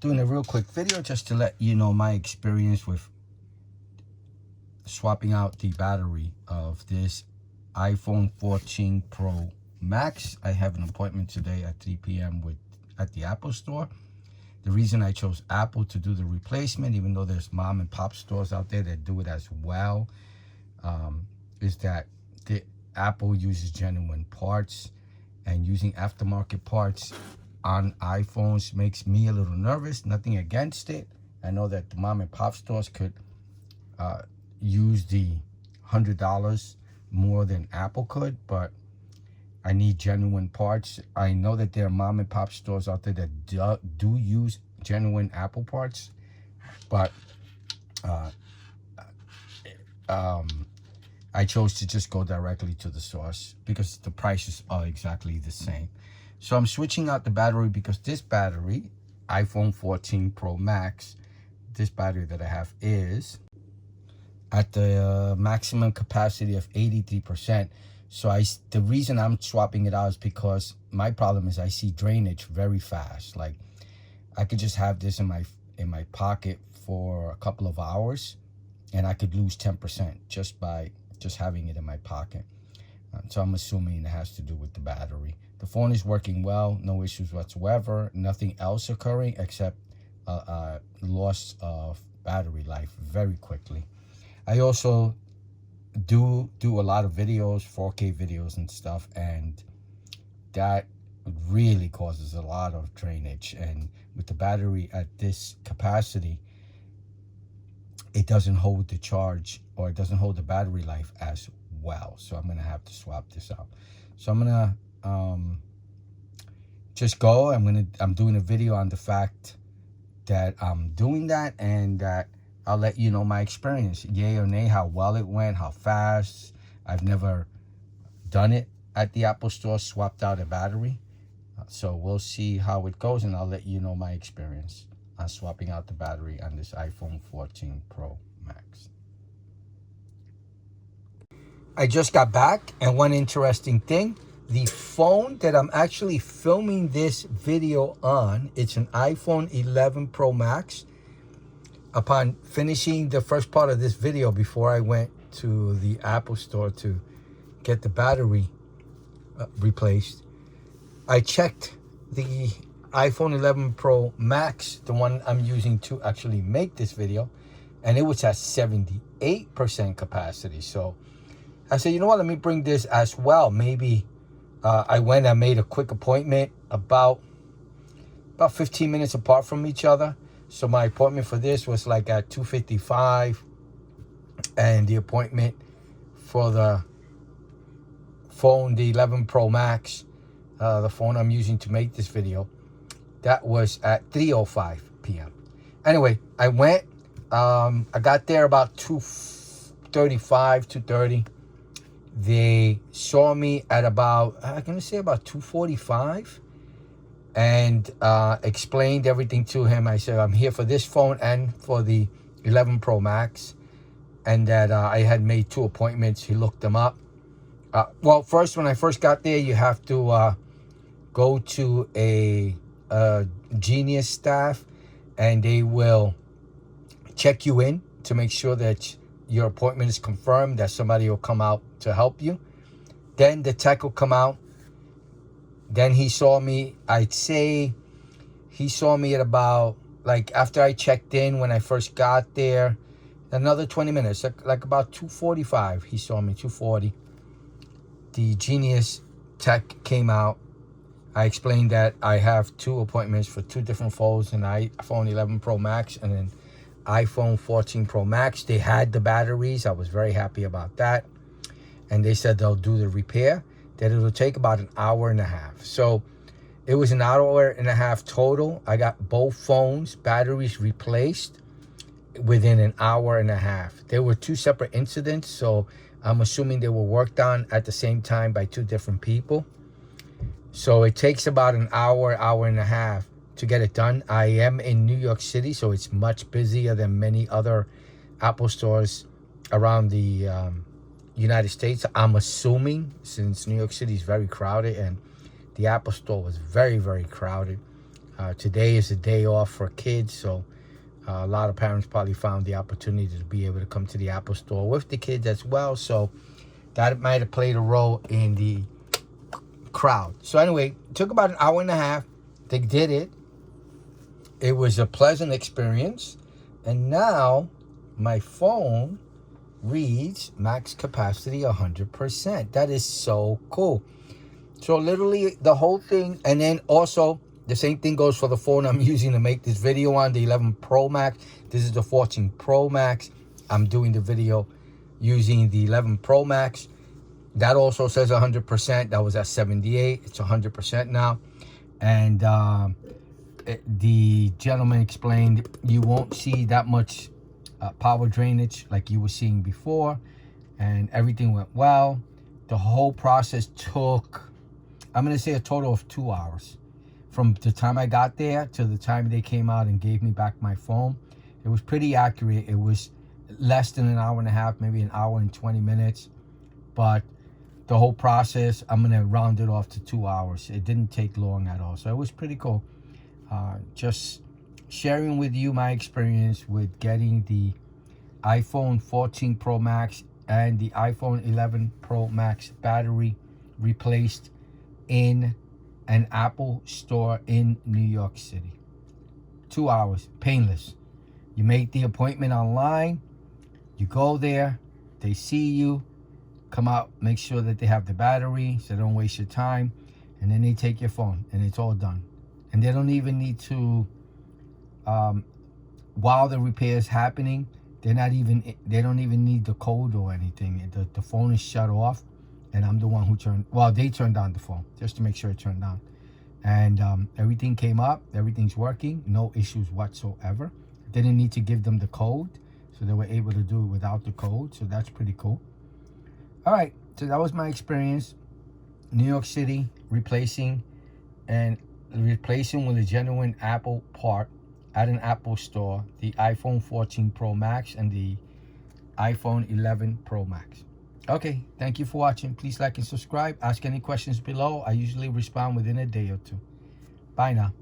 doing a real quick video just to let you know my experience with swapping out the battery of this iPhone 14 Pro Max. I have an appointment today at 3 p.m. at the Apple store. The reason I chose Apple to do the replacement, even though there's mom and pop stores out there that do it as well, is that the Apple uses genuine parts, and using aftermarket parts on iPhones makes me a little nervous. Nothing against it. I know that the mom and pop stores could use the $100 more than Apple could, but I need genuine parts. I know that there are mom and pop stores out there that do use genuine Apple parts, but I chose to just go directly to the source because the prices are exactly the same. So I'm switching out the battery because this battery, iPhone 14 Pro Max, this battery that I have is at the maximum capacity of 83%. So the reason I'm swapping it out is because my problem is I see drainage very fast. Like, I could just have this in my pocket for a couple of hours and I could lose 10% just by having it in my pocket. So I'm assuming it has to do with the battery. The phone is working well, no issues whatsoever, nothing else occurring except loss of battery life very quickly. I also do a lot of videos, 4K videos and stuff, and that really causes a lot of drainage. And with the battery at this capacity, it doesn't hold the charge, or it doesn't hold the battery life as well. So I'm gonna have to swap this out. So I'm gonna just go. I'm doing a video on the fact that I'm doing that, and that I'll let you know my experience, yay or nay, how well it went, how fast. I've never done it at the Apple store, swapped out a battery. So we'll see how it goes, and I'll let you know my experience on swapping out the battery on this iPhone 14 Pro Max. I just got back, and one interesting thing, the phone that I'm actually filming this video on, it's an iPhone 11 Pro Max. Upon finishing the first part of this video, before I went to the Apple store to get the battery replaced, I checked the iPhone 11 Pro Max, the one I'm using to actually make this video, and it was at 78% capacity. So I said, you know what, let me bring this as well. Maybe I went and made a quick appointment about 15 minutes apart from each other. So my appointment for this was like at 2:55, and the appointment for the phone, the 11 Pro Max, the phone I'm using to make this video, that was at 3:05 p.m. Anyway, I went, I got there about 2:35, 2:30. They saw me at about, I'm going to say about 2:45, and explained everything to him. I said, I'm here for this phone and for the 11 Pro Max, and that I had made 2 appointments. He looked them up. Well, first, when I first got there, you have to go to a Genius staff, and they will check you in to make sure that your appointment is confirmed, that somebody will come out to help you. Then the tech will come out. Then he saw me, I'd say he saw me at about, like, after I checked in when I first got there, another 20 minutes, like about 2:45, he saw me, 2:40. The Genius tech came out. I explained that I have 2 appointments for 2 different phones, an iPhone 11 Pro Max and an iPhone 14 Pro Max. They had the batteries. I was very happy about that. And they said they'll do the repair, that it'll take about an hour and a half. So it was an hour and a half total. I got both phones, batteries replaced within an hour and a half. There were 2 separate incidents, so I'm assuming they were worked on at the same time by 2 different people. So it takes about an hour and a half to get it done. I am in New York City, so it's much busier than many other Apple stores around the United States. I'm assuming, since New York City is very crowded, and the Apple store was very, very crowded. Today is a day off for kids, so a lot of parents probably found the opportunity to be able to come to the Apple store with the kids as well. So that might have played a role in the crowd. So anyway, it took about an hour and a half. They did it. It was a pleasant experience. And now my phone reads max capacity 100%. That is so cool. So literally the whole thing, and then also the same thing goes for the phone I'm using to make this video on, the 11 Pro Max. This is the 14 Pro Max. I'm doing the video using the 11 Pro Max. That also says 100%. That was at 78. It's 100% now. And the gentleman explained you won't see that much power drainage like you were seeing before. And everything went well. The whole process took, I'm going to say, a total of 2 hours. From the time I got there to the time they came out and gave me back my phone. It was pretty accurate. It was less than an hour and a half, maybe an hour and 20 minutes. But the whole process, I'm going to round it off to 2 hours. It didn't take long at all. So it was pretty cool. Just sharing with you my experience with getting the iPhone 14 Pro Max and the iPhone 11 Pro Max battery replaced in an Apple store in New York City. 2 hours, painless. You make the appointment online, you go there, they see you, come out, make sure that they have the battery so don't waste your time, and then they take your phone and it's all done. And they don't even need to, while the repair is happening, they don't even need the code or anything. The phone is shut off. And I'm the one who they turned on the phone just to make sure it turned on. And everything came up. Everything's working. No issues whatsoever. Didn't need to give them the code. So they were able to do it without the code. So that's pretty cool. All right. So that was my experience. New York City, replacing with a genuine Apple part at an Apple store, the iPhone 14 Pro Max and the iPhone 11 Pro Max. Okay, thank you for watching. Please like and subscribe. Ask any questions below. I usually respond within a day or two. Bye now.